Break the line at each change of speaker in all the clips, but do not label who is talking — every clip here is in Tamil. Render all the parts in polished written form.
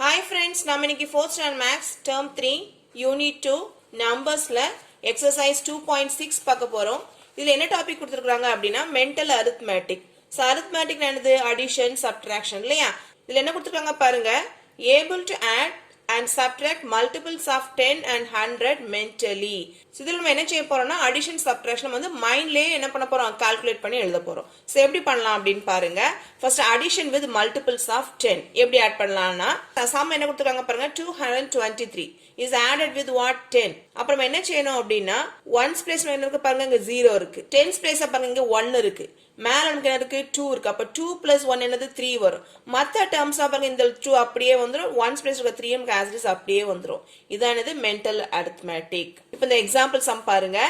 Hi friends, நாம் இன்னைக்கு 4th standard maths term 3 unit 2 numbersல exercise 2.6 பார்க்க போறோம். இதுல என்ன டாபிக் கொடுத்திருக்காங்க அப்படினா mental arithmetic. So arithmetic என்னது addition subtraction இல்லையா? இதுல என்ன கொடுத்திருக்காங்க பாருங்க. Able to add and subtract multiples of 10 and 100 mentally. So இதில் நம்ம என்ன செய்ய போறோம்னா addition subtraction வந்து மைண்ட்லயே என்ன பண்ண போறோம் கால்குலேட் பண்ணி எழுத போறோம். So எப்படி பண்ணலாம் அப்படினு பாருங்க. First addition with multiples of 10. எப்படி ஆட் பண்ணலாம்னா சம் என்ன கொடுத்திருக்காங்க பாருங்க 223 is added with what 10. அப்புறம் என்ன செய்யணும் அப்படினா 1s place என்ன இருக்கு பாருங்க இங்க 0 இருக்கு. 10s place பாருங்க இங்க 1 இருக்கு. மேல நமக்கு என்ன இருக்கு 2 இருக்கு. அப்ப 2 plus 1 என்னது 3 வரும். மத்த டேர்ம்ஸ் பாருங்க இந்த 2 அப்படியே வந்துரும். 1s place இருக்க 3 நமக்கு as it is அப்படியே வந்துரும். இதான் என்னது mental arithmetic. இப்போ இந்த எக்ஸாம்பிள் சம் பாருங்க.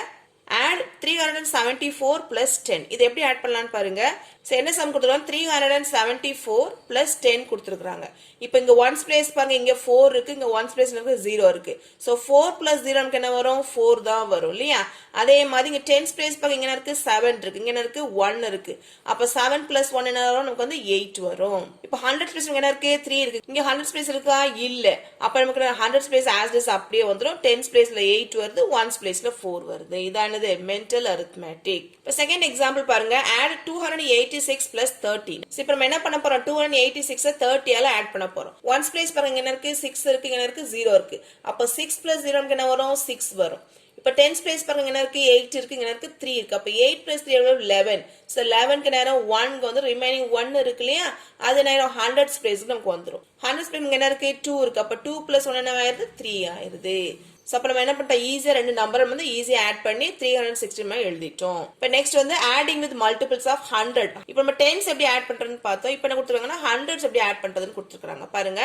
add 374 plus 10. இது எப்படி ஆட் பண்ணலாம்னு பாருங்க. சோ என்ன சம் கொடுத்திருக்காங்க 374 plus 10 கொடுத்திருக்காங்க. இப்போ இங்க 1s place பாருங்க இங்க 4 இருக்கு, இங்க 1s place இருக்கு 0 இருக்கு. சோ 4 plus 0 நமக்கு என்ன வரும் 4 தான் வரும் இல்லையா? அதே மாதிரி இங்க 10s place பாருங்க இங்க என்ன இருக்கு 7 இருக்கு, இங்க என்ன இருக்கு 1 இருக்கு. அப்ப 7 plus 1 என்ன வரும் நமக்கு வந்து 8 வரும். இப்போ 100s place இங்க என்ன இருக்கு 3 இருக்கு. இங்க 100s place இருக்கா இல்ல. அப்ப நமக்கு 100s place as it is அப்படியே வந்துரும். 10s placeல 8 வருது, 1s placeல 4 வருது. இதானது mental arithmetic. இப்போ செகண்ட் எக்ஸாம்பிள் பாருங்க add 286 plus 13. இப்போ நம்ம என்ன பண்ண போறோம் 286 30 ஆல ஆட் பண்ண போறோம். 1s place பாருங்க என்ன இருக்கு 6 இருக்கு, இங்க இருக்கு 0 இருக்கு. அப்ப 6 plus 0 நமக்கு என்ன வரும் 6 வரும். இப்போ 10s place பாருங்க என்ன இருக்கு 8 இருக்கு, இங்க இருக்கு 3 இருக்கு. அப்ப 8 plus 3 எவ்வளவு 11. சோ 11 க்கு நேரம் 1 க்கு வந்து ரிமைனிங் 1 இருக்கு இல்லையா? அது நேரம் 100s place நமக்கு வந்துரும். 100s place இங்க என்ன இருக்கு 2 இருக்கு. அப்ப 2 plus 1 என்ன ஆயிருது 3 ஆயிருது. சோ அப்ப நம்ம என்ன பண்ணிட்டோம் ஈஸியா ரெண்டு நம்பர் வந்து ஈஸியா ஆட் பண்ணி 360 எழுதிட்டோம். இப்போ நெக்ஸ்ட் வந்து ஆடிங் வித் மல்டிபிள்ஸ் ஆஃப் 100. இப்போ நம்ம 10s எப்படி ஆட் பண்றதுன்னு பார்த்தோம். இப்போ என்ன கொடுத்திருக்காங்கன்னா 100s எப்படி ஆட் பண்றதுன்னு கொடுத்திருக்காங்க. பாருங்க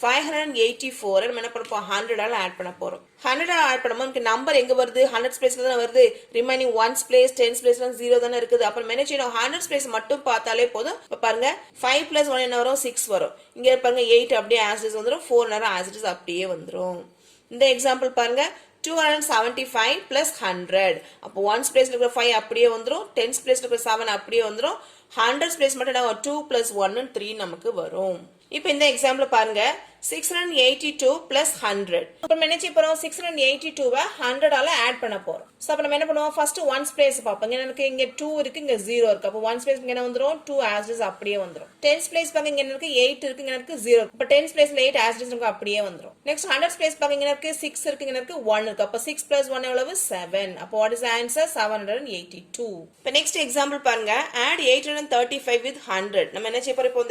584 நம்ம என்ன பண்ண போறோம் 100 ஆல ஆட் பண்ண போறோம். 100 ஆல ஆட் பண்ணும்போது நமக்கு நம்பர் எங்க வருது 100s பிளேஸ்ல தான் வருது. ரிமைனிங் 1s பிளேஸ் 10s பிளேஸ்ல 0 தான இருக்குது. அப்ப நம்ம என்ன செய்யணும் 100s பிளேஸ் மட்டும் பார்த்தாலே போதும். இப்ப பாருங்க 5 plus 1 என்ன வரும் 6 வரும். இங்க பாருங்க 8 அப்படியே as it is வந்துரும். 4 நேரம் as it is அப்படியே வந்துரும். இந்த எக்ஸாம்பிள் பாருங்க 275 plus 100. அப்போ 1s place இருக்கிற 5 அப்படியே வந்துரும். 10s place இருக்கிற 7 அப்படியே வந்துரும். 100s place மட்டும் என்ன 2 plus 1 3 நமக்கு வரும். இப்போ இந்த எக்ஸாம்பிள் பாருங்க 682 plus 100. இப்போ நம்ம என்ன செய்ய போறோம் 682 100 ஆல ஆட் பண்ண போறோம். சோ அப்ப நம்ம என்ன பண்ணுவோம் ஃபர்ஸ்ட் 1s place பாப்போம். எனக்கு இங்க 2 இருக்கு, இங்க 0 இருக்கு. அப்ப 1s place இங்க என்ன வந்துரும் 2 as is அப்படியே வந்துரும். 10s place பாருங்க இங்க எனக்கு 8 இருக்கு, இங்க எனக்கு 0. அப்ப 10s placeல 8 as is நமக்கு அப்படியே வந்துரும். நெக்ஸ்ட் 100s place பாருங்க இங்க எனக்கு 6 இருக்கு, இங்க எனக்கு 1 இருக்கு. அப்ப 6 plus 1 எவ்வளவு 7. அப்ப what is the answer 782. இப்போ நெக்ஸ்ட் எக்ஸாம்பிள் பாருங்க add 835 with 100. நம்ம என்ன செய்ய போறோம் இப்போ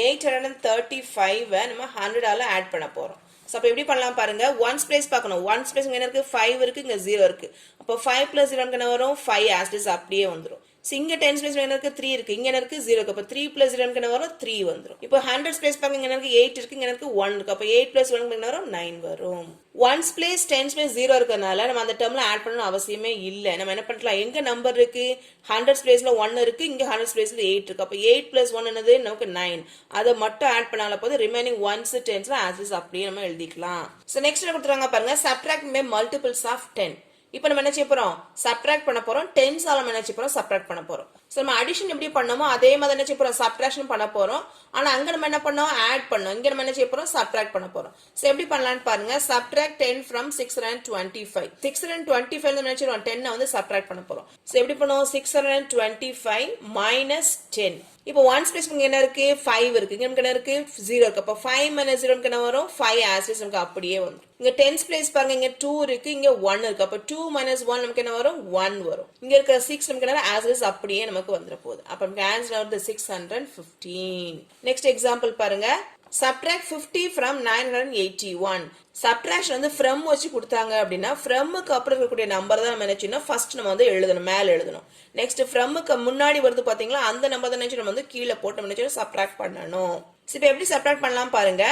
835 நம்ம 100 ஆல ஆட் பண்ண போறோம். சோ அப்ப எப்படி பண்ணலாம் பாருங்க 1s place பார்க்கணும். 1s place இங்க இருக்கு 5 இருக்கு, இங்க 0 இருக்கு. அப்ப 5 plus 0 என்ன வரும் 5 as it is அப்படியே வந்துரும். இங்க 10s place என்ன இருக்கு 3 இருக்கு, இங்க இருக்கு 0 இருக்கு. அப்ப 3 plus 0 என்ன வரும் 3 வந்துரும். இப்போ 100s place பாருங்க இங்க இருக்கு 8 இருக்கு, இங்க இருக்கு 1 இருக்கு. அப்ப 8 plus 1 என்ன வரும் 9 வரும். 1s place 10s place 0 இருக்கனால நம்ம அந்த டேர்ம்ல ஆட் பண்ணனும் அவசியமே இல்ல. நம்ம என்ன பண்ணலாம் எங்க நம்பர் இருக்கு 100s placeல 1 இருக்கு, இங்க 100s placeல 8 இருக்கு. அப்ப 8 plus 1 என்னது நமக்கு 9. அத மட்டும் ஆட் பண்ணால போது remaining 1s 10s as is அப்படியே நம்ம எழுதிக்கலாம். சோ நெக்ஸ்ட் என்ன கொடுத்துறாங்க பாருங்க subtract by multiples of 10. இப்போ நம்ம என்ன செய்ய போறோம் சப்ட்ராக்ட் பண்ண போறோம். 10s ஆல நம்ம என்ன செய்ய போறோம் சப்ட்ராக்ட் பண்ண போறோம். சோ நம்ம அடிஷன் எப்படி பண்ணோமோ அதே மாதிரி என்ன செய்ய போறோம் சப்ட்ராக்ஷன் பண்ண போறோம். ஆனா அங்க நம்ம என்ன பண்ணோம் ஆட் பண்ணோம். இங்க நம்ம என்ன செய்ய போறோம் சப்ட்ராக்ட் பண்ண போறோம். சோ எப்படி பண்ணலாம்னு பாருங்க subtract 10 from 625. 625 ல நம்ம என்ன செய்றோம் 10 வந்து சப்ட்ராக்ட் பண்ண போறோம். சோ எப்படி பண்ணுவோம் 625 minus 10. இப்போ 1s place இங்க என்ன இருக்கு 5 இருக்கு, இங்க நமக்கு என்ன இருக்கு 0 இருக்கு. அப்ப 5 minus 0 நமக்கு என்ன வரும் 5 as is நமக்கு அப்படியே வரும். இங்க 10s place பாருங்க இங்க 2 இருக்கு, இங்க 1 இருக்கு. அப்ப 2 minus 1 நமக்கு என்ன வரும் 1 வரும். இங்க இருக்க 6 நமக்கு என்ன as is அப்படியே நமக்கு வந்துற போகுது. அப்ப நமக்கு ஆன்சர் வருது 615. நெக்ஸ்ட் எக்ஸாம்பிள் பாருங்க subtract 50 from 981. சப்ட்ராக்ஷன் வந்து from வச்சு கொடுத்தாங்க அப்படினா from க்கு அப்புறம் இருக்கக்கூடிய நம்பர் தான் நம்ம என்ன செய்யணும் ஃபர்ஸ்ட் நம்ம வந்து எழுதணும், மேல எழுதணும். நெக்ஸ்ட் from க்கு முன்னாடி வருது பாத்தீங்களா அந்த நம்பர் தான் நம்ம வந்து கீழ போட்டு நம்ம என்ன சப்ட்ராக்ட் பண்ணனும். இப்போ எப்படி சப்ட்ராக்ட் பண்ணலாம் பாருங்க.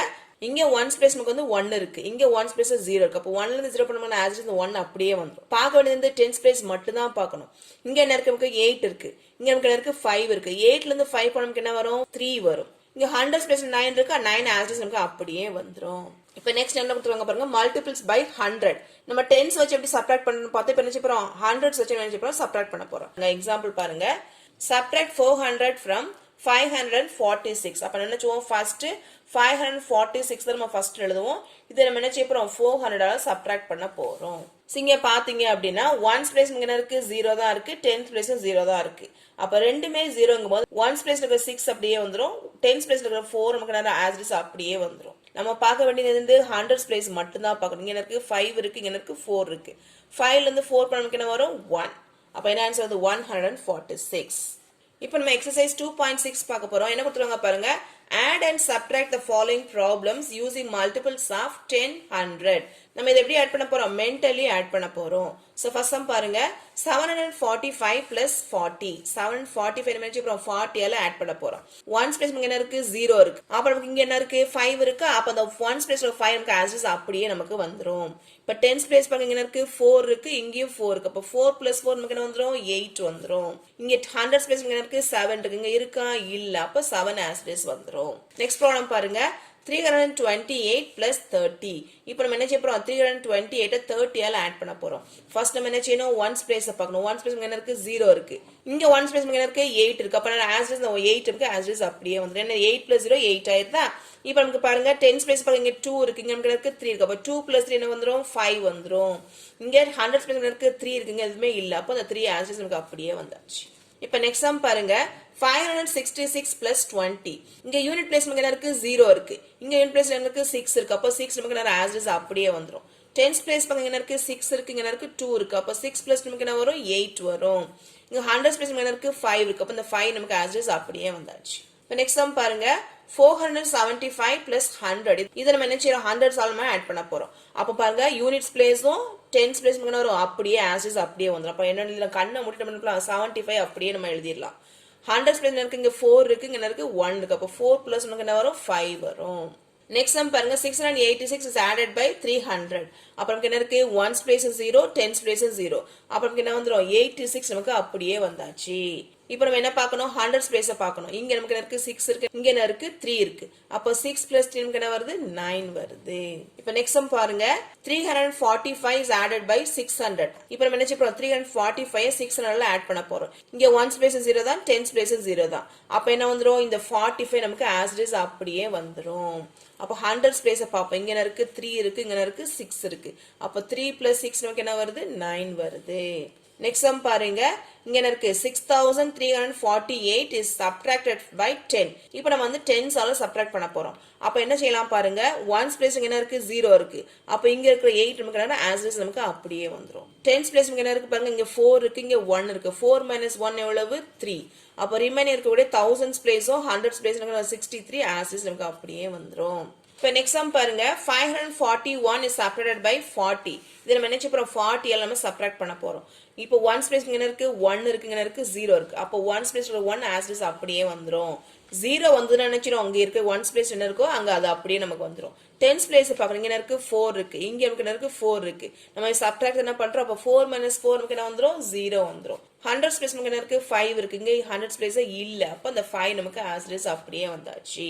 இங்க 1s place நமக்கு வந்து 1 இருக்கு, இங்க 1s place 0 இருக்கு. அப்ப 1 ல இருந்து 0 பண்ணும்போது as it is 1 அப்படியே வந்துரும். பார்க்க வேண்டியது 10s place மட்டும் தான் பார்க்கணும். இங்க என்ன இருக்கு நமக்கு 8 இருக்கு, இங்க நமக்கு என்ன இருக்கு 5 இருக்கு. 8 ல இருந்து 5 போனா நமக்கு என்ன வரும் 3 வரும். இங்க 100s place 9 இருக்கு, 9 as it is நமக்கு அப்படியே வந்துரும். இப்போ நெக்ஸ்ட் என்ன கொடுத்துருவாங்க பாருங்க மல்டிபிள்ஸ் பை 100. நம்ம 10s வச்சு எப்படி சப்ட்ராக்ட் பண்ணனும் பார்த்து இப்ப என்ன செய்ய போறோம் 100s வச்சு என்ன செய்ய போறோம் சப்ட்ராக்ட் பண்ண போறோம். எக்ஸாம்பிள் பாருங்க subtract 400 from 546. அப்ப என்ன செய்வோம் ஃபர்ஸ்ட் 546 நம்ம ஃபர்ஸ்ட் எழுதுவோம். இது நம்ம என்ன செய்ய போறோம் 400 சப்ட்ராக்ட் பண்ண போறோம். இங்க பாத்தீங்க அப்படின்னா ஒன்ஸ் பிளேஸ் என்ன இருக்கு 0 தான் இருக்கு, 10th பிளேஸ் 0 தான் இருக்கு. அப்ப ரெண்டுமே 0ங்கும் போது ஒன்ஸ் பிளேஸ்ல இருக்கிற 6 அப்படியே வந்துரும், 10th பிளேஸ்ல இருக்கிற 4 நமக்கு என்ன ஆஸ் இட் இஸ் அப்படியே வந்துரும். நம்ம பார்க்க வேண்டியது வந்து 100th பிளேஸ் மட்டும் தான் பார்க்கணும். இங்க இருக்கு 5 இருக்கு, இங்க இருக்கு 4 இருக்கு. 5ல இருந்து 4 பண்ண நமக்கு என்ன வரும் 1. அப்ப என்ன ஆன்சர் வந்து 146. இப்போ நம்ம எக்ஸசைஸ் 2.6 பார்க்க போறோம். என்ன கொடுத்துருவாங்க பாருங்க. Add and subtract the following problems using multiples of 10, 100. நம்ம இதை எப்படி ஆட் பண்ண போறோம்? மென்டலி ஆட் பண்ண போறோம். சோ ஃபர்ஸ்ட் சம் பாருங்க. 745 plus 40. 745 நம்ம அப்புறம் 40 ஆல ஆட் பண்ண போறோம். ஒன்ஸ் பிளேஸ் என்ன இருக்கு 0 இருக்கு. அப்ப நமக்கு இங்க என்ன இருக்கு 5 இருக்கு. அப்ப அந்த ஒன்ஸ் பிளேஸ்ல 5 நமக்கு as is அப்படியே நமக்கு வந்துரும். இப்ப 10th பிளேஸ் பாருங்க என்ன இருக்கு 4 இருக்கு, இங்கேயும் 4 இருக்கு. அப்ப 4 plus 4 நமக்கு என்ன வந்துரும் 8 வந்துரும். இங்க 100th பிளேஸ் என்ன இருக்கு 7 இருக்கு. இங்க இருக்கா இல்ல. அப்ப 7 as it is வந்துரும். நெக்ஸ்ட் ப்ராப்ளம் பாருங்க. 328 plus 30. இப்போ நம்ம என்ன செய்ய போறோம் 328 30 ஆல ஆட் பண்ண போறோம். ஃபர்ஸ்ட் நம்ம என்ன செய்யணும் ஒன்ஸ் பிளேஸ் பார்க்கணும். ஒன்ஸ் பிளேஸ் என்ன இருக்கு 0 இருக்கு. இங்க ஒன்ஸ் பிளேஸ் என்ன இருக்கு 8 இருக்கு. அப்ப as it is 8 இருக்கு, as it is அப்படியே வந்துரும். என்ன 8 plus 0 8 ஆயிருதா? இப்போ நமக்கு பாருங்க 10th பிளேஸ் பாருங்க இங்க 2 இருக்கு, இங்க நமக்கு இருக்கு 3 இருக்கு. அப்ப 2 plus 3 என்ன வந்துரும் 5 வந்துரும். இங்க 100th பிளேஸ் இருக்கு 3 இருக்கு, இங்க எதுவுமே இல்ல. அப்ப அந்த 3 as it is நமக்கு அப்படியே வந்தாச்சு. இப்போ நெக்ஸ்ட் சம் பாருங்க. 566 plus 20. இங்க யூனிட் பிளேஸ் என்ன இருக்கு 0 இருக்கு. இங்க யூனிட் பிளேஸ் என்ன இருக்கு 6 இருக்கு. அப்ப 6 நமக்கு என்ன as is அப்படியே வந்துரும். 10th பிளேஸ் பாருங்க என்ன இருக்கு 6 இருக்கு, இங்க இருக்கு 2 இருக்கு. அப்ப 6 plus நமக்கு என்ன வரும் 8 வரும். இங்க 100th பிளேஸ் என்ன இருக்கு 5 இருக்கு. அப்ப இந்த 5 நமக்கு as is அப்படியே வந்தாச்சு. இப்போ நெக்ஸ்ட் சம் பாருங்க. 475 plus 100. இத நம்ம என்ன செய்யறோம் 100 சால்வ் ஆட் பண்ண போறோம். அப்ப பாருங்க யூனிட்ஸ் பிளேஸும் 10th பிளேஸ் என்ன வரும் அப்படியே as is அப்படியே வந்துரும். அப்ப என்ன எழுதலாம் கண்ணை மூடிட்டு நம்ம 75 அப்படியே நம்ம எழுதிடலாம். 100th பிளேஸ் இருக்கு, இங்க 4 இருக்கு, இங்க இருக்கு 1 இருக்கு. அப்ப 4 plus நமக்கு என்ன வரும் 5 வரும். நெக்ஸ்ட் சம் பாருங்க. 686 is added by 300. அப்ப நமக்கு என்ன இருக்கு 1th place 0, 10th place 0. அப்ப நமக்கு என்ன வந்துரும் 86 நமக்கு அப்படியே வந்தாச்சு. இப்போ நம்ம என்ன பார்க்கணும் 100th place பார்க்கணும். இங்க நமக்கு என்ன இருக்கு 6 இருக்கு, இங்க என்ன இருக்கு 3 இருக்கு. அப்ப 6 plus 3 நமக்கு என்ன வருது 9 வருது. இப்போ நெக்ஸ்ட் சம் பாருங்க. 345 is added by 600. இப்போ நம்ம என்ன செய்ய போறோம் 345 600 ல ஆட் பண்ண போறோம். இங்க 1th place 0 தான், 10th place 0 தான். அப்ப என்ன வந்துரும் இந்த 45 நமக்கு as it is அப்படியே வந்துரும். அப்ப 100th place பாப்போம். இங்க என்ன இருக்கு 3 இருக்கு, இங்க என்ன இருக்கு 6 இருக்கு. அப்ப 3 plus 6 நமக்கு என்ன வருது 9 வருது. நெக்ஸ்ட் சம் பாருங்க. இங்க என்ன இருக்கு 6348 is subtracted by 10. இப்போ நம்ம வந்து 10s ஆல சப்ட்ராக்ட் பண்ண போறோம். அப்ப என்ன செய்யலாம் பாருங்க. ஒன்ஸ் பிளேஸ் என்ன இருக்கு 0 இருக்கு. அப்ப இங்க இருக்கிற 8 நமக்கு என்ன as is நமக்கு அப்படியே வந்துரும். 10th பிளேஸ் என்ன இருக்கு பாருங்க இங்க 4 இருக்கு, இங்க 1 இருக்கு. 4 minus 1 எவ்வளவு 3. அப்ப ரிமைனிங் இருக்கக்கூடிய 1000s பிளேஸோ 100s பிளேஸ் நமக்கு 63 as is நமக்கு அப்படியே வந்துரும். இப்போ நெக்ஸ்ட் சம் பாருங்க. 541 is subtracted by 40. இது நம்ம என்ன செய்ய போறோம் 40 ஆல நம்ம சப்ட்ராக்ட் பண்ண போறோம். இப்போ 1s பிளேஸ் என்ன இருக்கு 1 இருக்கு, இங்க இருக்கு 0 இருக்கு. அப்போ 1s பிளேஸ்ல 1 as is அப்படியே வந்துரும். 0 வந்ததுன்னு நினைச்சிரும் அங்க இருக்கு 1s பிளேஸ் என்ன இருக்கோ அங்க அது அப்படியே நமக்கு வந்துரும். 10th பிளேஸ் பாக்குறீங்க இங்க இருக்கு 4 இருக்கு, இங்க நமக்கு என்ன இருக்கு 4 இருக்கு. நம்ம சப்ட்ராக்ட் என்ன பண்றோம் அப்ப 4 minus 4 நமக்கு என்ன வந்துரும் 0 வந்துரும். 100s பிளேஸ் நமக்கு என்ன இருக்கு 5 இருக்கு, இங்க 100s பிளேஸ் இல்ல. அப்ப அந்த 5 நமக்கு as it is அப்படியே வந்தாச்சு.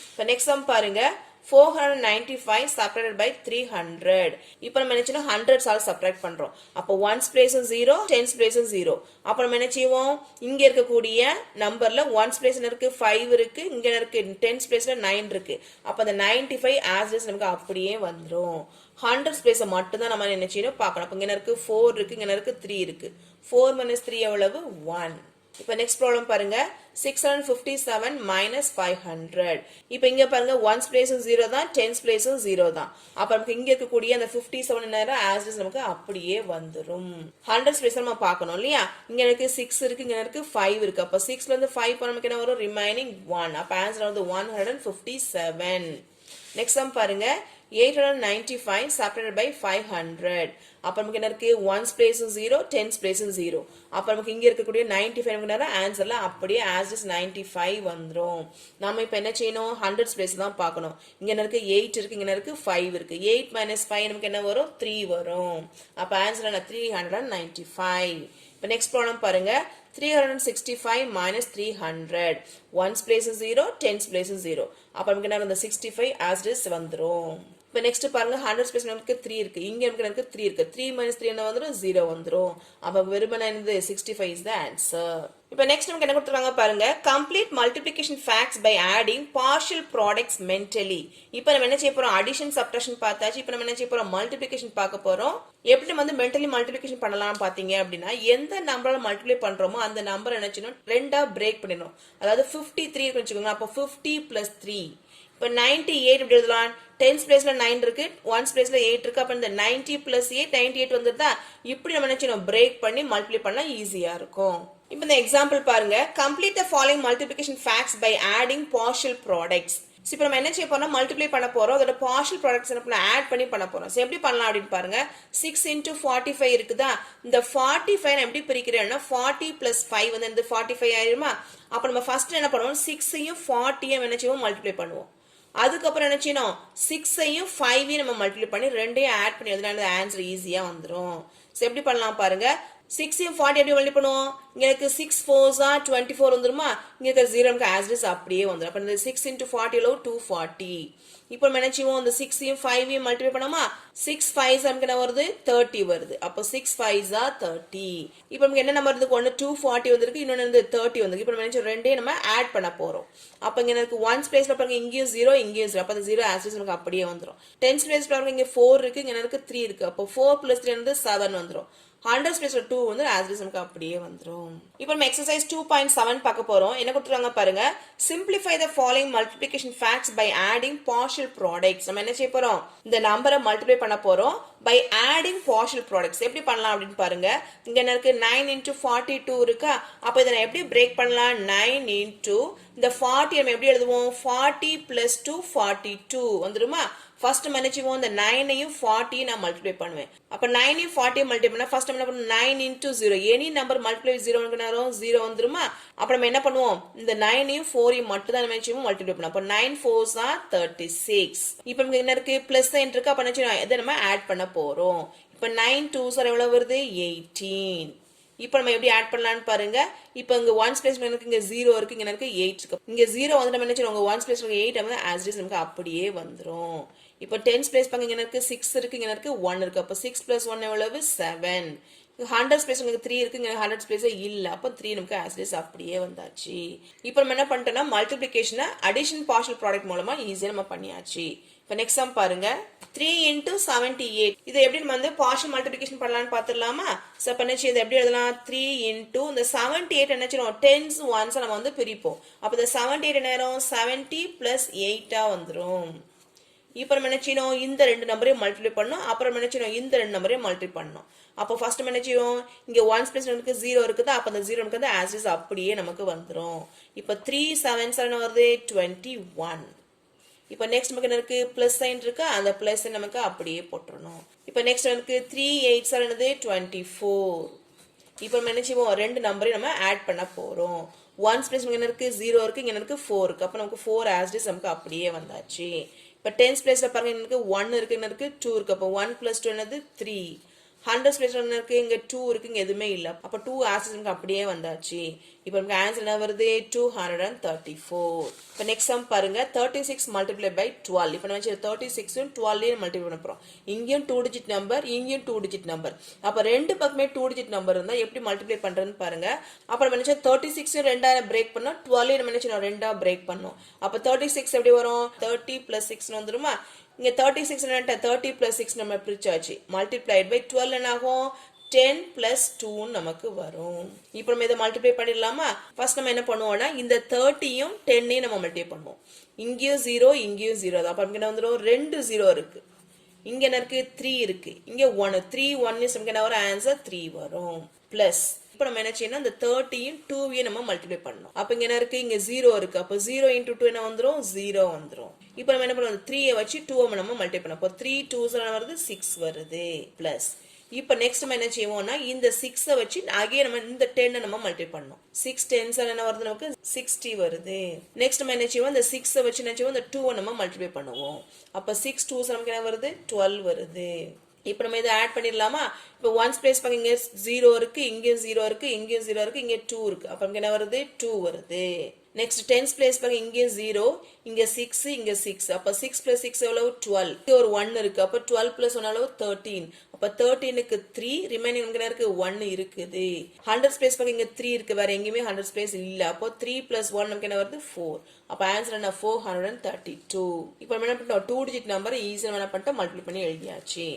இப்போ நெக்ஸ்ட் சம் பாருங்க. 495 separated by 300. இப்போ நம்ம என்ன செய்யணும் 100s ஆல சப்ட்ராக்ட் பண்றோம். அப்ப 1s place 0, 10s place 0. அப்ப நம்ம என்ன செய்வோம் இங்க இருக்கக்கூடிய நம்பர்ல 1s place இருக்கு 5 இருக்கு, இங்க இருக்கு 10s placeல 9 இருக்கு. அப்ப அந்த 95 as is நமக்கு அப்படியே வந்துரும். 100s place மட்டும் தான் நம்ம என்ன செய்யணும் பார்க்கணும். அப்ப இங்க இருக்கு 4 இருக்கு, இங்க இருக்கு 3 இருக்கு. 4 minus 3 எவ்வளவு 1. இப்போ நெக்ஸ்ட் ப்ராப்ளம் பாருங்க. 657 minus 500. இப்போ இங்க பாருங்க 1s place 0 தான், 10s place 0 தான். அப்ப நமக்கு இங்க இருக்கக்கூடிய அந்த 57 நேரா as is நமக்கு அப்படியே வந்துரும். 100s place நம்ம பார்க்கணும் இல்லையா? இங்க எனக்கு 6 இருக்கு, இங்க எனக்கு 5 இருக்கு. அப்ப 6ல இருந்து 5 போனா நமக்கு என்ன வரும் ரிமைனிங் 1. அப்ப ஆன்சர் வந்து 157. நெக்ஸ்ட் சம் பாருங்க. 895 separated by 500. அப்ப நமக்கு என்ன இருக்கு 1s place 0, 10s place 0. அப்ப நமக்கு இங்க இருக்கக்கூடிய 95 நமக்கு ஆன்சர்ல அப்படியே as is 95 வந்துரும். நாம இப்ப என்ன செய்யணும் 100s place தான் பார்க்கணும். இங்க என்ன இருக்கு 8 இருக்கு, இங்க இருக்கு 5 இருக்கு. 8 minus 5 நமக்கு என்ன வரும் 3 வரும். அப்ப ஆன்சர் என்ன 395. இப்ப நெக்ஸ்ட் ப்ராப்ளம் பாருங்க. 365 minus 300. 1s place 0, 10s place 0. அப்ப நமக்கு என்ன இந்த 65 as it is வந்துரும். இப்போ நெக்ஸ்ட் பாருங்க 100 ஸ்பேஸ் நமக்கு 3 இருக்கு, இங்க நமக்கு 3 இருக்கு. 3 minus 3 என்ன வந்துரும் 0 வந்துரும். அப்ப வெறுமனே என்னது 65 is the answer. இப்போ நெக்ஸ்ட் நமக்கு என்ன கொடுத்துருக்காங்க பாருங்க, complete multiplication facts by adding partial products mentally. இப்போ நம்ம என்ன செய்ய போறோம், அடிஷன் சப்ட்ராக்ஷன் பார்த்தாச்சு. இப்போ நம்ம என்ன செய்ய போறோம், மல்டிப்ளிகேஷன் பார்க்க போறோம். எப்படி நம்ம வந்து மென்டலி மல்டிப்ளிகேஷன் பண்ணலாம் பாத்தீங்க அப்படின்னா, எந்த நம்பரால மல்டிப்ளை பண்றோமோ அந்த நம்பர் என்ன செய்யணும், ரெண்டா பிரேக் பண்ணிடணும். அதாவது 53 இருக்குன்னு வச்சுக்கோங்க, அப்போ 50 plus 3. இப்போ 98 இப்படி எழுதலாம். 10s பிளேஸ்ல 9 இருக்கு, 1s பிளேஸ்ல 8 இருக்கு. அப்ப இந்த 90 plus 8 98 வந்துட்டா இப்படி நம்ம நினைச்சோம் பிரேக் பண்ணி மல்டிப்ளை பண்ணா ஈஸியா இருக்கும். இப்போ இந்த எக்ஸாம்பிள் பாருங்க, complete the following multiplication facts by adding partial products. இப்போ நம்ம என்ன செய்ய போறோம், மல்டிப்ளை பண்ண போறோம். அதோட partial products என்ன ஆட் பண்ணி பண்ண போறோம். சோ எப்படி பண்ணலாம் அப்படின்னு பாருங்க, 6 into 45 இருக்குதா, இந்த 45 நான் எப்படி பிரிக்கிறேன்னா 40 plus 5 வந்து இந்த 45 ஆயிருமா. அப்ப நம்ம ஃபர்ஸ்ட் என்ன பண்ணுவோம், 6ஐயும் 40ஐயும் என்ன செய்வோம் மல்டிப்ளை பண்ணுவோம். அதுக்கப்புறம் என்ன செய்யணும், 6ஐயும் 5ஐயும் நம்ம மல்டிப்ளை பண்ணி ரெண்டையும் ஆட் பண்ணி எழுதினா ஆன்சர் ஈஸியா வந்துடும். ஸோ எப்படி பண்ணலாம் பாருங்க, 6ஐயும் 40 எப்படி மல்டிப்ளை பண்ணுவோம், இங்க எனக்கு 6 4s 24 வந்துருமா, இங்க இருக்க 0 நமக்கு ஆஸ் இஸ் அப்படியே வந்துடும். அப்ப இந்த 6 into 40 எவ்வளவு 240. இப்போ நம்ம என்ன செய்வோம், இந்த 6ஐயும் 5ஐயும் மல்டிப்ளை பண்ணோமா, 6 5s நமக்கு என்ன வருது 30 வருது. அப்போ 6 5s 30. இப்போ நமக்கு என்ன நம்பர் இருக்கு, ஒன்னு 240 வந்திருக்கு, இன்னொன்னு வந்து 30 வந்திருக்கு. இப்போ நம்ம என்ன ரெண்டையும் நம்ம ஆட் பண்ண போறோம். அப்ப இங்க எனக்கு 1s பிளேஸ்ல பாருங்க, இங்கேயும் 0 இங்கேயும் 0. அப்ப அந்த 0 ஆஸ் இஸ் நமக்கு அப்படியே வந்துடும். 10s பிளேஸ்ல பாருங்க, இங்க 4 இருக்கு, இங்க எனக்கு 3 இருக்கு. அப்போ 4 plus 3 வந்து 7 வந்துடும். 100s பிளேஸ்ல 2 வந்து ஆஸ் இஸ் நமக்கு அப்படியே வந்துடும். இப்போ நம்ம எக்ஸசைஸ் 2.7 பார்க்க போறோம். என்ன கொடுத்துருக்காங்க பாருங்க, simplify the following multiplication facts by adding partial products. நம்ம என்ன செய்ய போறோம், இந்த நம்பரை மல்டிப்ளை பண்ண போறோம் by adding partial products. எப்படி பண்ணலாம் அப்படின்னு பாருங்க, இங்க என்ன இருக்கு 9 into 42 இருக்கா. அப்ப இதை நான் எப்படி பிரேக் பண்ணலாம், 9 into இந்த 40 நம்ம எப்படி எழுதுவோம், 40 plus 2 42 வந்துருமா. ஃபர்ஸ்ட் நம்ம என்ன செய்வோம், இந்த 9ஐயும் 40ஐயும் நான் மல்டிப்ளை பண்ணுவேன். அப்ப 9ஐயும் 40ஐயும் மல்டிப்ளை பண்ணா ஃபர்ஸ்ட் நம்ம என்ன பண்ணுவோம், 9 into 0, எனி நம்பர் மல்டிப்ளை 0 நேரம் 0 வந்துருமா. அப்புறம் நம்ம என்ன பண்ணுவோம், இந்த 9ஐயும் 4ஐயும் மட்டும் தான் நம்ம என்ன செய்வோம் மல்டிப்ளை பண்ணுவோம். அப்ப 9 4s 36. இப்போ நமக்கு என்ன இருக்கு, பிளஸ் சைன் இருக்கு. அப்ப என்ன செய்வோம், இதை நம்ம ஆட் பண்ண போறோம். இப்போ 9 2s எவ்வளவு வருது 18. இப்போ நம்ம எப்படி ஆட் பண்ணலாம்னு பாருங்க. இப்போ இங்க 1s பிளேஸ்ல எனக்கு இங்க 0 இருக்கு, இங்க எனக்கு 8 இருக்கு. இங்க 0 வந்து நம்ம என்ன செய்வோம், உங்க 1s பிளேஸ்ல 8 வந்து ஆஸ் இட் இஸ் நமக்கு அப்படியே வந்துரும். இப்போ 10s பிளேஸ் பாருங்க, இங்க எனக்கு 6 இருக்கு, இங்க எனக்கு 1 இருக்கு. அப்ப 6 plus 1 எவ்வளவு 7. 100s பிளேஸ் உங்களுக்கு 3 இருக்கு, இங்க 100s பிளேஸ் இல்ல. அப்ப 3 நமக்கு ஆஸ் இட் இஸ் அப்படியே வந்தாச்சு. இப்போ நம்ம என்ன பண்ணிட்டோம்னா மல்டிப்ளிகேஷனை அடிஷன் பார்ஷியல் ப்ராடக்ட் மூலமா ஈஸியா நம்ம பண்ணியாச்சு. இப்போ நெக்ஸ்ட் சம் பாருங்க, 3 into 78. இது எப்படி நம்ம வந்து பார்ஷியல் மல்டிப்ளிகேஷன் பண்ணலாம்னு பார்த்துடலாமா. சோ அப்ப என்ன செய்யுது, எப்படி எழுதலாம், 3 into இந்த 78 என்ன செய்யணும், 10s 1s நம்ம வந்து பிரிப்போம். அப்ப இந்த 78 என்ன ஆயிரும், 70 plus 8 வந்துரும். இப்போ நம்ம என்ன செய்யணும், இந்த ரெண்டு நம்பரையும் மல்டிப்ளை பண்ணணும். அப்புறம் என்ன செய்யணும், இந்த ரெண்டு நம்பரையும் மல்டிப்ளை பண்ணணும். அப்போ ஃபர்ஸ்ட் நம்ம என்ன செய்வோம், இங்க 1s பிளேஸ் நமக்கு 0 இருக்குதா. அப்ப அந்த 0 நமக்கு வந்து ஆஸ் இஸ் அப்படியே நமக்கு வந்துரும். இப்போ 3 7 7 வருது 21. இப்போ நெக்ஸ்ட் நமக்கு என்ன இருக்கு, பிளஸ் சைன் இருக்கு, அந்த பிளஸ் நமக்கு அப்படியே போட்டுறணும். இப்போ நெக்ஸ்ட் நமக்கு 3 8 7 என்னது 24. இப்போ நம்ம என்ன செய்வோம், ரெண்டு நம்பரையும் நம்ம ஆட் பண்ண போறோம். 1s பிளேஸ் என்ன இருக்கு 0 இருக்கு, இங்க இருக்கு 4 இருக்கு. அப்ப நமக்கு 4 ஆஸ் இஸ் நமக்கு அப்படியே வந்தாச்சு. இப்போ 10s பிளேஸ்ல பாருங்க, எனக்கு 1 இருக்கு, இங்க இருக்கு 2 இருக்கு. அப்போ 1 plus 2 என்னது 3. 100s பிளேஸ்ல என்ன இருக்கு, இங்க 2 இருக்கு, இங்க எதுவுமே இல்ல. அப்ப 2 ஆஸ் இஸ் நமக்கு அப்படியே வந்தாச்சு. இப்போ நமக்கு ஆன்சர் என்ன வருது 234. இப்போ நெக்ஸ்ட் சம் பாருங்க, 36 multiply by 12. இப்போ நம்ம 36 12 மல்டிப்ளை பண்ண போறோம். இங்கேயும் 2 டிஜிட் நம்பர், இங்கேயும் 2 டிஜிட் நம்பர். அப்ப ரெண்டு பக்கமே 2 டிஜிட் நம்பர் இருந்தா எப்படி மல்டிப்ளை பண்றதுன்னு பாருங்க. அப்ப நம்ம என்ன 36 ரெண்டா பிரேக் பண்ணோம், 12 நம்ம என்ன ரெண்டா பிரேக் பண்ணோம். அப்ப 36 எப்படி வரும், 30 plus 6 வந்துருமா. இங்க 36 என்ன 30 plus 6 நம்ம பிரிச்சாச்சு. மல்டிப்ளைட் பை 12 என்ன ஆகும், 10 plus 2 நமக்கு வரும். இப்போ நம்ம இதை மல்டிப்ளை பண்ணிடலாமா. ஃபர்ஸ்ட் நம்ம என்ன பண்ணுவோம்னா, இந்த 30யும் 10ஐயும் நம்ம மல்டிப்ளை பண்ணுவோம். இங்கேயும் 0 இங்கேயும் 0 தான். அப்ப நமக்கு என்ன வந்துரும், ரெண்டு 0 இருக்கு. இங்க என்ன இருக்கு 3 இருக்கு, இங்க 1. 3 1 இஸ் நமக்கு என்ன வரும், ஆன்சர் 3 வரும். பிளஸ் இப்போ நம்ம என்ன செய்யணும், இந்த 30யும் 2ஐயும் நம்ம மல்டிப்ளை பண்ணணும். அப்ப இங்க என்ன இருக்கு, இங்க 0 இருக்கு. அப்ப 0 into 2 என்ன வந்துரும், 0 வந்துரும். இப்போ நம்ம என்ன பண்ணுவோம், 3ஐ வச்சு 2ஐ நம்ம மல்டிப்ளை பண்ணோம். அப்போ 3 2s வருது 6 வருது. பிளஸ் இப்போ நெக்ஸ்ட் நம்ம என்ன செய்வோம்னா, இந்த 6ஐ வச்சு அகைன் நம்ம இந்த 10 நம்ம மல்டிப்ளை பண்ணோம். 6 10s என்ன வருது, நமக்கு 60 வருது. நெக்ஸ்ட் நம்ம என்ன செய்வோம், இந்த 6ஐ வச்சு என்ன செய்வோம், இந்த 2ஐ நம்ம மல்டிப்ளை பண்ணுவோம். அப்ப 6 2s நமக்கு என்ன வருது, 12 வருது. இப்போ நம்ம இதை ஆட் பண்ணிடலாமா. இப்போ 1s பிளேஸ் பாருங்க, இங்க 0 இருக்கு, இங்கேயும் 0 இருக்கு, இங்கேயும் 0 இருக்கு, இங்க 2 இருக்கு. அப்ப நமக்கு என்ன வருது, 2 வருது. நெக்ஸ்ட் டென்ஸ் பிளேஸ் பாருங்க இங்கே 0 இங்க 6 இங்க 6 அப்ப 6 plus 6 எவ்வளவு 12 இங்க ஒரு 1 இருக்கு அப்ப 12 plus 1 எவ்வளவு 13 அப்ப 13 க்கு 3 ரிமைனிங் எங்க இருக்கு 1 இருக்குது 100 ஸ்பேஸ் பாருங்க இங்க 3 இருக்கு வேற எங்கேயுமே 100 ஸ்பேஸ் இல்ல அப்போ 3 plus 1 நமக்கு என்ன வருது 4 அப்ப ஆன்சர் என்ன 432 இப்போ நம்ம என்ன பண்ணிட்டோம் 2 டிஜிட் நம்பர் ஈஸியா என்ன பண்ணிட்டோம் மல்டிப்ளை பண்ணி எழுதியாச்சு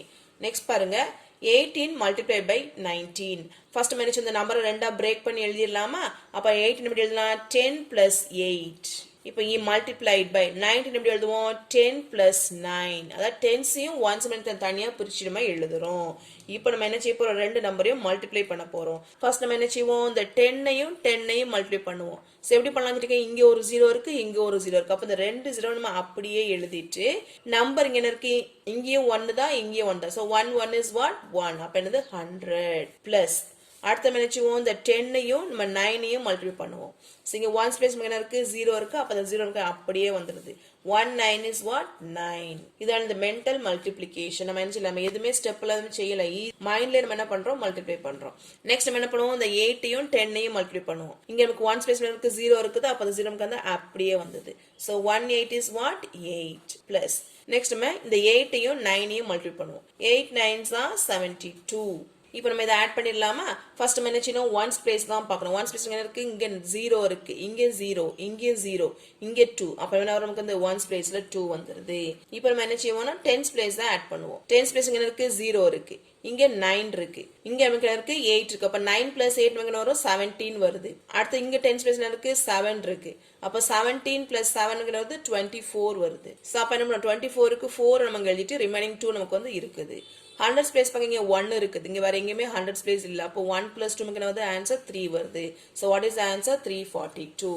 நெக்ஸ்ட் பாருங்க 18 multiplied by 19 first மேனேஜ் இந்த நம்பரை ரெண்டா பிரேக் பண்ணி எழுதிரலாமா அப்ப 18 எப்படி எழுதலாம் 10 plus 8 இப்போ e multiplied by 19 எப்படி எழுதுவோம் 10 plus 9 அதாவது 10s-ஐயும் 1s-ஐயும் தனியா பிரிச்சிடுமா எழுதுறோம் இப்போ நம்ம என்ன செய்ய போறோம் ரெண்டு நம்பரையும் மல்டிப்ளை பண்ண போறோம் ஃபர்ஸ்ட் நம்ம என்ன செய்வோம் இந்த 10ஐயும் மல்டிப்ளை பண்ணுவோம் சோ எப்படி பண்ணலாம்னு கேட்டீங்க இங்க ஒரு 0 இருக்கு இங்க ஒரு 0 இருக்கு அப்ப இந்த ரெண்டு 0 நம்ம அப்படியே எழுதிட்டு நம்பர் இங்க இருக்கு இங்கேயும் 1 தான் இங்கேயும் 1 தான் சோ 1 1 is what 1 அப்ப என்னது 100 plus அடுத்து நம்ம என்ன செய்வோம் இந்த 10ஐயும் நம்ம 9ஐயும் மல்டிப்ளை பண்ணுவோம் சோ இங்க 1 ஸ்பேஸ் என்ன இருக்கு 0 இருக்கு அப்ப அந்த 0 அப்படியே வந்துருது 1 9 is what 9 இதான் இந்த மென்டல் மல்டிப்ளிகேஷன் நம்ம என்ன செய்யலாம் எதுமே ஸ்டெப் இல்லாம செய்யல மைண்ட்ல நம்ம என்ன பண்றோம் மல்டிப்ளை பண்றோம் நெக்ஸ்ட் நம்ம என்ன பண்ணுவோம் இந்த 8ஐயும் 10ஐயும் மல்டிப்ளை பண்ணுவோம் இங்க நமக்கு 1 ஸ்பேஸ் இருக்கு 0 இருக்குது அப்ப அந்த 0 நமக்கு வந்து அப்படியே வந்தது so 1 8 is what 8 plus next நம்ம இந்த 8ஐயும் 9ஐயும் மல்டிப்ளை பண்ணுவோம் 8 9s are 72 இப்போ நம்ம இத ஆட் பண்ணிரலாமா ஃபர்ஸ்ட் நம்ம என்ன செய்யணும் 1s பிளேஸ் தான் பார்க்கணும் 1s பிளேஸ் எங்க இருக்கு இங்க 0 இருக்கு இங்க 0 இங்க 0 இங்க 2 அப்ப என்ன வரும் நமக்கு இந்த 1s பிளேஸ்ல 2 வந்துருது இப்போ நம்ம என்ன செய்வோம்னா 10s பிளேஸ் தான் ஆட் பண்ணுவோம் 10s பிளேஸ் எங்க இருக்கு 0 இருக்கு இங்க 9 இருக்கு இங்க நமக்கு இருக்கு 8 இருக்கு அப்ப 9 plus 8 நமக்கு வரும் 17 வருது அடுத்து இங்க 10s பிளேஸ் இருக்கு 7 இருக்கு அப்ப 17 plus 7 ங்கிறது வந்து 24 வருது சோ அப்ப நம்ம 24 க்கு 4 நம்ம எழுதிட்டு ரிமைனிங் 2 நமக்கு வந்து இருக்குது 100 ஸ்பேஸ் பாருங்க இங்க 1 இருக்குது இங்க வேற எங்கேயுமே 100 ஸ்பேஸ் இல்ல அப்போ 1 plus 2 நமக்கு வந்து ஆன்சர் 3 வருது so what is answer 342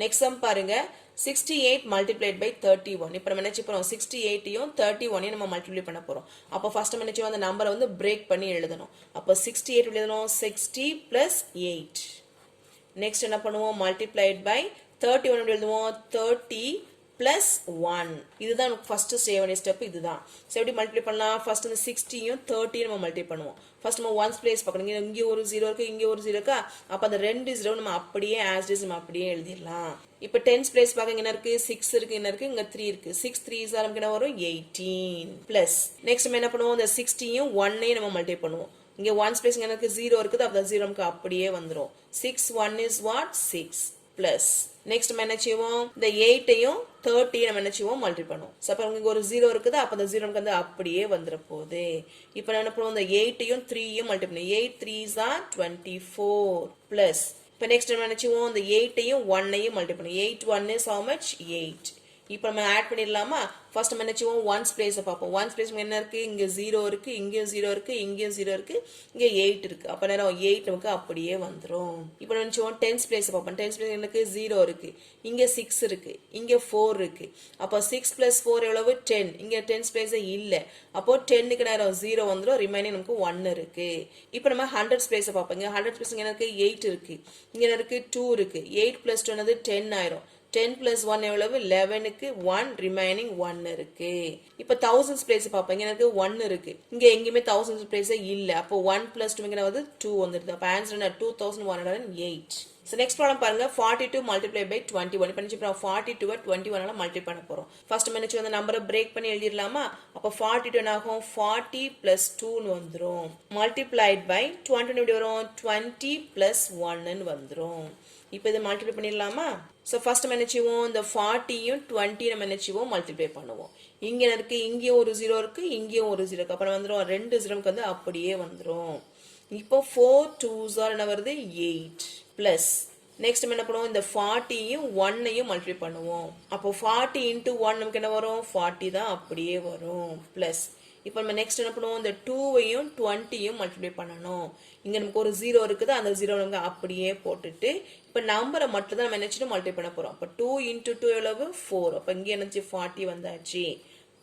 next sum பாருங்க 68 multiplied by 31 இப்போ நம்ம என்ன செய்ய போறோம் 68ஐயும் 31ஐயும் நம்ம மல்டிப்ளை பண்ண போறோம் அப்ப ஃபர்ஸ்ட் நம்ம என்ன செய்வோம் அந்த நம்பரை வந்து பிரேக் பண்ணி எழுதணும் அப்ப 68 எழுதணும் 60 plus 8 நெக்ஸ்ட் என்ன பண்ணுவோம் multiplied by 31 எழுதுவோம் 30 plus 1 இதுதான் ஃபர்ஸ்ட் செய்ய வேண்டிய ஸ்டெப் இதுதான் சோ எப்படி மல்டிப்ளை பண்ணலாம் ஃபர்ஸ்ட் இந்த 60யும் 30யும் நம்ம மல்டிப்ளை பண்ணுவோம் ஃபர்ஸ்ட் நம்ம 1s பிளேஸ் பார்க்கணும் இங்க ஒரு 0 இருக்கு இங்க ஒரு 0 இருக்கா அப்ப அந்த ரெண்டு 0 நம்ம அப்படியே as is நம்ம அப்படியே எழுதிரலாம் இப்போ 10s பிளேஸ் பாருங்க என்ன இருக்கு 6 இருக்கு என்ன இருக்கு இங்க 3 இருக்கு 6 3s நமக்கு என்ன வரும் 18 plus நெக்ஸ்ட் நம்ம என்ன பண்ணுவோம் இந்த 60யும் 1ஐயும் நம்ம மல்டிப்ளை பண்ணுவோம் இங்க 1s பிளேஸ் எங்க இருக்கு 0 இருக்குது அப்ப 0 நமக்கு அப்படியே வந்துரும் 6 1 is what 6 plus next நம்ம என்ன செய்வோம் இந்த 8ஐயும் 30 நம்ம என்ன செய்வோம் மல்டிப்ளை பண்ணுவோம் சோ அப்ப இங்க ஒரு 0 இருக்குது அப்ப அந்த 0 நமக்கு வந்து அப்படியே வந்துற போகுது இப்போ நான் என்ன பண்ணுவோம் இந்த 8ஐயும் 3ஐயும் மல்டிப்ளை பண்ணி 8 3s are 24 plus இப்போ நெக்ஸ்ட் நம்ம என்ன செய்வோம் இந்த 8ஐயும் 1ஐயும் மல்டிப்ளை பண்ணி 8 1 is how much 8 இப்போ நம்ம ஆட் பண்ணிரலாமா ஃபர்ஸ்ட் நம்ம என்ன செய்வோம் 1s பிளேஸ் பாப்போம் 1s பிளேஸ் என்ன இருக்கு இங்க 0 இருக்கு இங்க 0 இருக்கு இங்க 0 இருக்கு இங்க 8 இருக்கு அப்ப என்ன 8 நமக்கு அப்படியே வந்துரும் இப்போ நம்ம என்ன செய்வோம் 10s பிளேஸ் பாப்போம் 10s பிளேஸ் எனக்கு 0 இருக்கு இங்க 6 இருக்கு இங்க 4 இருக்கு அப்ப 6 plus 4 எவ்வளவு 10 இங்க 10s பிளேஸ் இல்ல அப்போ 10 க்கு நேரா 0 வந்துரும் ரிமைனிங் நமக்கு 1 இருக்கு இப்போ நம்ம 100s பிளேஸ் பாப்போம் இங்க 100s பிளேஸ் எனக்கு 8 இருக்கு இங்க இருக்கு 2 இருக்கு 8 plus 2 என்னது 10 ஆயிரும் 10 plus 1 எவ்வளவு 11 க்கு 1 remaining 1 இருக்கு இப்போ thousands place பாப்போம் இங்க எனக்கு 1 இருக்கு இங்க எங்கயுமே thousands place இல்ல அப்போ 1 plus 2 இங்க வந்து 2 வந்துருது அப்ப ஆன்சர் என்ன 2108 So next problem பாருங்க 42 multiplied by 21 இப்போ என்ன 42 ஐ 21 ஆல மல்டிப்ளை பண்ண போறோம் ஃபர்ஸ்ட் நம்ம என்ன அந்த நம்பரை பிரேக் பண்ணி எழுதிரலாமா அப்ப 42 என்ன ஆகும் 40 plus 2 னு வந்துரும் multiplied by 20 எப்படி வரும் 20 plus 1 னு வந்துரும் இப்போ இத மல்டிப்ளை பண்ணிரலாமா சோ ஃபர்ஸ்ட் நம்ம என்ன செய்வோம் இந்த 40 யும் 20 நம்ம என்ன செய்வோம் மல்டிப்ளை பண்ணுவோம் இங்க இருக்கு இங்க ஒரு 0 இருக்கு இங்க ஒரு 0 இருக்கு அப்ப வந்துரும் ரெண்டு 0 க்கு வந்து அப்படியே வந்துரும் இப்போ 4 2s are என்ன வருது 8 plus next நம்ம என்ன பண்ணுவோம் இந்த 40 யும் 1 ஐயும் மல்டிப்ளை பண்ணுவோம் அப்போ 40 into 1 நமக்கு என்ன வரும் 40 தான் அப்படியே வரும் plus இப்போ நம்ம next என்ன பண்ணுவோம் இந்த 2 ஐயும் 20 யும் மல்டிப்ளை பண்ணனும் இங்க நமக்கு ஒரு 0 இருக்குது அந்த 0 நமக்கு அப்படியே போட்டுட்டு இப்போ நம்பரை மட்டும் தான் நம்ம என்ன மல்டிப்ளை பண்ண போறோம் அப்ப 2 into 2 எவ்வளவு 4 அப்ப இங்க என்னச்சு 40 வந்தாச்சு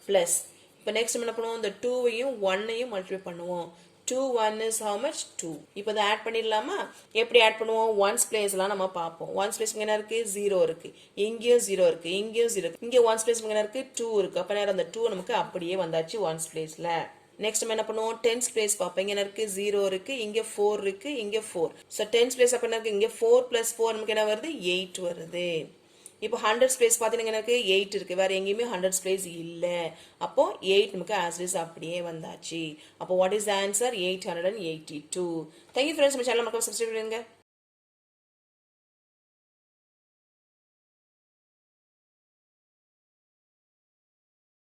plus இப்போ next என்ன பண்ணுவோம் இந்த 2 ஐயும் 1 ஐயும் மல்டிப்ளை பண்ணுவோம் 2 1 is how much 2 இப்போ இத ஆட் பண்ணிரலாமா எப்படி ஆட் பண்ணுவோம் 1s பிளேஸ்லாம் நம்ம பாப்போம் 1s பிளேஸ் என்ன இருக்கு 0 இருக்கு இங்கேயும் 0 இருக்கு இங்கேயும் 0 இருக்கு இங்க 1s பிளேஸ் என்ன இருக்கு 2 இருக்கு அப்ப நேரா அந்த 2 நமக்கு அப்படியே வந்தாச்சு 1s பிளேஸ்ல நெக்ஸ்ட் நம்ம என்ன பண்ணுவோம் டென்ஸ் பிளேஸ் பார்ப்போம் இங்க என்ன இருக்கு 0 இருக்கு இங்க 4 இருக்கு இங்க 4 ஸோ டென்ஸ் பிளேஸ் அப்ப என்ன இருக்கு இங்க 4 + 4 நமக்கு என்ன வருது 8 வருது இப்போ 100 பிளேஸ் பார்த்தீங்கன்னா எனக்கு 8 இருக்கு வேற எங்கேயுமே 100 பிளேஸ் இல்ல அப்போ 8 நமக்கு as is அப்படியே வந்தாச்சு அப்போ what is the answer 882 thank you friends நம்ம சேனல் மறக்காம சப்ஸ்கிரைப் பண்ணுங்க